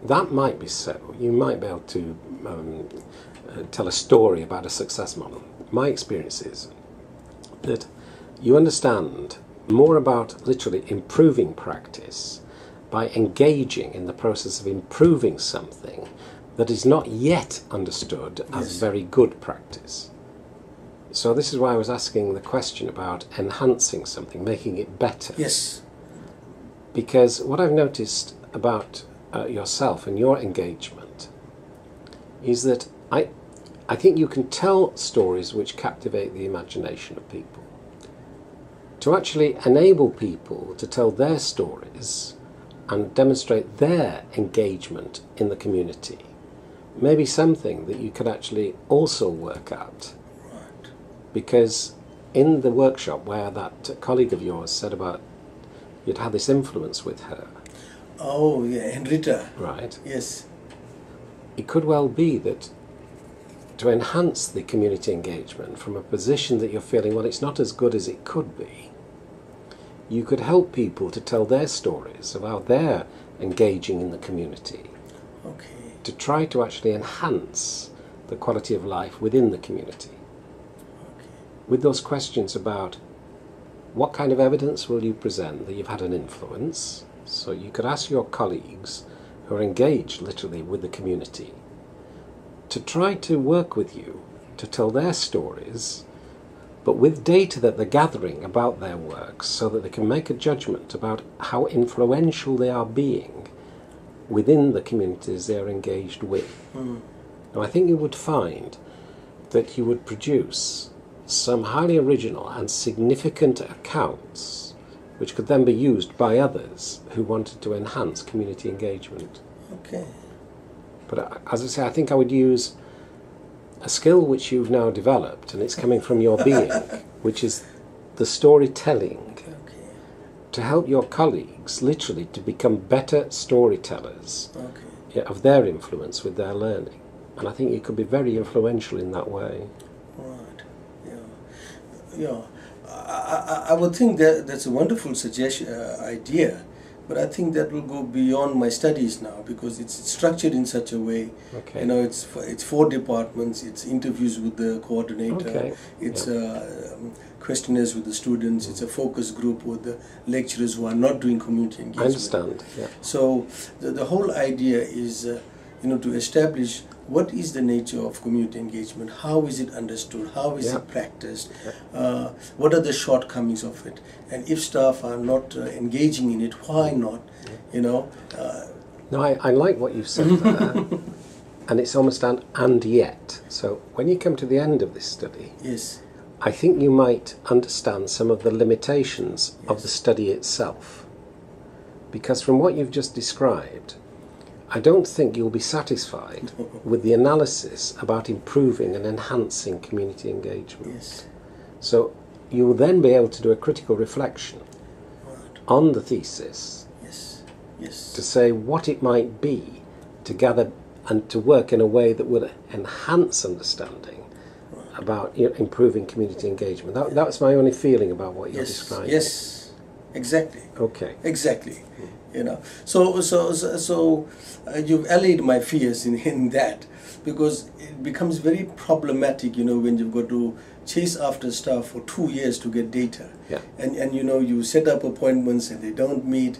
that might be so. You might be able to tell a story about a success model. My experience is that you understand more about literally improving practice by engaging in the process of improving something that is not yet understood as very good practice. So this is why I was asking the question about enhancing something, making it better. Yes. Because what I've noticed about yourself and your engagement is that I think you can tell stories which captivate the imagination of people. To actually enable people to tell their stories and demonstrate their engagement in the community may be something that you could actually also work at. Right. Because in the workshop where that colleague of yours said about you'd had this influence with her. Oh, yeah, Henrietta. Right. Yes. It could well be that to enhance the community engagement from a position that you're feeling, well, it's not as good as it could be, you could help people to tell their stories of how they're engaging in the community. Okay. To try to actually enhance the quality of life within the community. Okay. With those questions about what kind of evidence will you present that you've had an influence. So you could ask your colleagues who are engaged literally with the community to try to work with you to tell their stories, but with data that they're gathering about their works so that they can make a judgment about how influential they are being within the communities they are engaged with. Now I think you would find that you would produce some highly original and significant accounts which could then be used by others who wanted to enhance community engagement. Okay. But as I say, I think I would use a skill which you've now developed, and it's coming from your being, which is the storytelling, Okay. to help your colleagues literally to become better storytellers Okay. of their influence with their learning. And I think you could be very influential in that way. Right. Yeah. Yeah. I would think that that's a wonderful suggestion, idea, but I think that will go beyond my studies now because it's structured in such a way. Okay. You know, it's 4 departments. It's interviews with the coordinator. Okay. It's questionnaires with the students. It's a focus group with the lecturers who are not doing community engagement. I understand. Yeah. So the whole idea is, to establish what is the nature of community engagement, how is it understood, how is it practiced, what are the shortcomings of it, and if staff are not engaging in it, why not, No, I like what you've said there, and it's almost an and yet. So when you come to the end of this study, yes, I think you might understand some of the limitations of the study itself. Because from what you've just described, I don't think you'll be satisfied with the analysis about improving and enhancing community engagement. Yes. So you'll then be able to do a critical reflection on the thesis to say what it might be to gather and to work in a way that would enhance understanding about improving community engagement. That's my only feeling about what you're describing. Yes, exactly. Okay. Exactly. So you've allayed my fears in that, because it becomes very problematic, when you've got to chase after staff for 2 years to get data, and you set up appointments and they don't meet.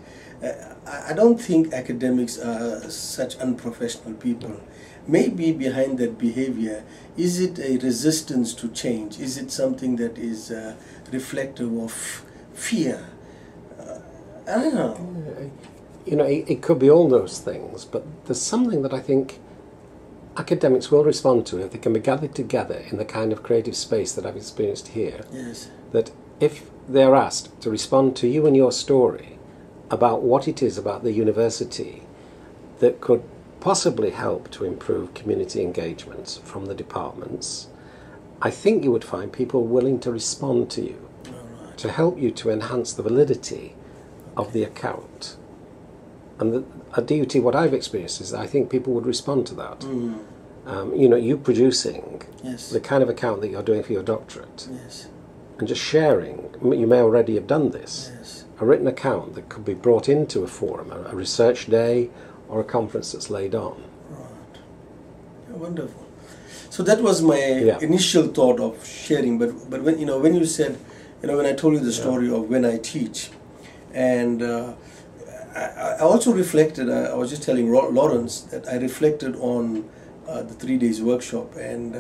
I don't think academics are such unprofessional people. Maybe behind that behavior, is it a resistance to change? Is it something that is reflective of fear? I don't know. It could be all those things, but there's something that I think academics will respond to if they can be gathered together in the kind of creative space that I've experienced here. Yes. That if they're asked to respond to you and your story about what it is about the university that could possibly help to improve community engagement from the departments, I think you would find people willing to respond to you, to help you to enhance the validity of the account. And at DUT, what I've experienced is that I think people would respond to that. You producing the kind of account that you're doing for your doctorate, and just sharing, you may already have done this, a written account that could be brought into a forum, a research day, or a conference that's laid on. Right. Yeah, wonderful. So that was my initial thought of sharing. But when when you said, when I told you the story of when I teach, and I also reflected. I was just telling Lawrence that I reflected on the 3 days workshop, and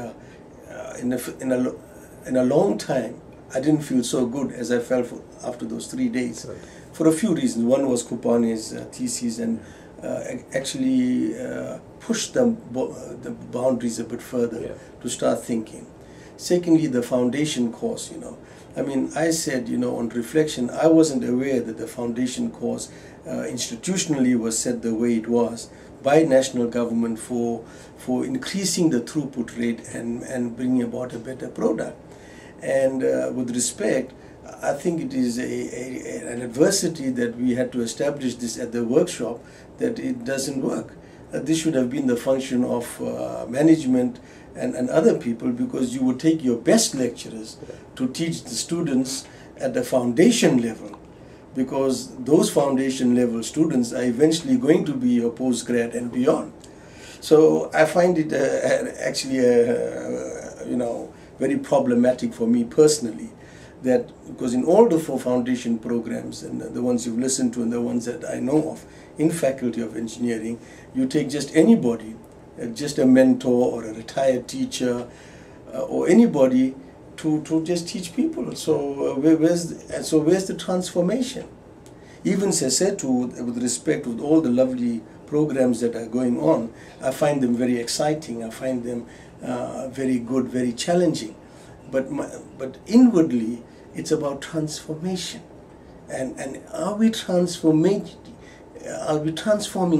in a long time I didn't feel so good as I felt after those 3 days, for a few reasons. One was Kupane's thesis, and actually pushed the boundaries a bit further to start thinking. Secondly, the foundation course, I mean, I said, on reflection, I wasn't aware that the foundation course institutionally was set the way it was by national government for increasing the throughput rate and bringing about a better product. And with respect, I think it is an adversity that we had to establish this at the workshop, that it doesn't work. This should have been the function of management and other people, because you would take your best lecturers to teach the students at the foundation level, because those foundation level students are eventually going to be your postgrad and beyond. So I find it actually very problematic for me personally, that because in all the 4 foundation programs, and the ones you've listened to and the ones that I know of in Faculty of Engineering, you take just anybody, just a mentor or a retired teacher or anybody to just teach people. So where's the transformation? Even Sesetu, with respect to all the lovely programs that are going on, I find them very exciting. I find them very good, very challenging. But inwardly, it's about transformation. And are we transforming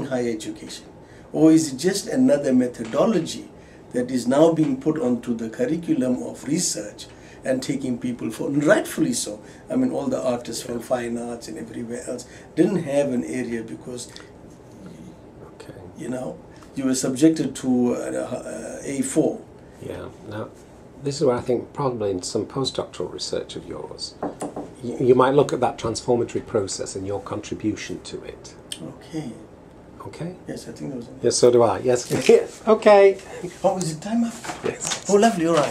higher education? Or is it just another methodology that is now being put onto the curriculum of research and taking people for, and rightfully so. I mean, all the artists from fine arts and everywhere else didn't have an area because, you were subjected to A4. Yeah. Now, this is where I think probably in some postdoctoral research of yours, you might look at that transformatory process and your contribution to it. Okay. Okay? Yes, I think that was it. Yes, so do I. Yes. Okay. Oh, is it time up? Yes. Oh, lovely. All right.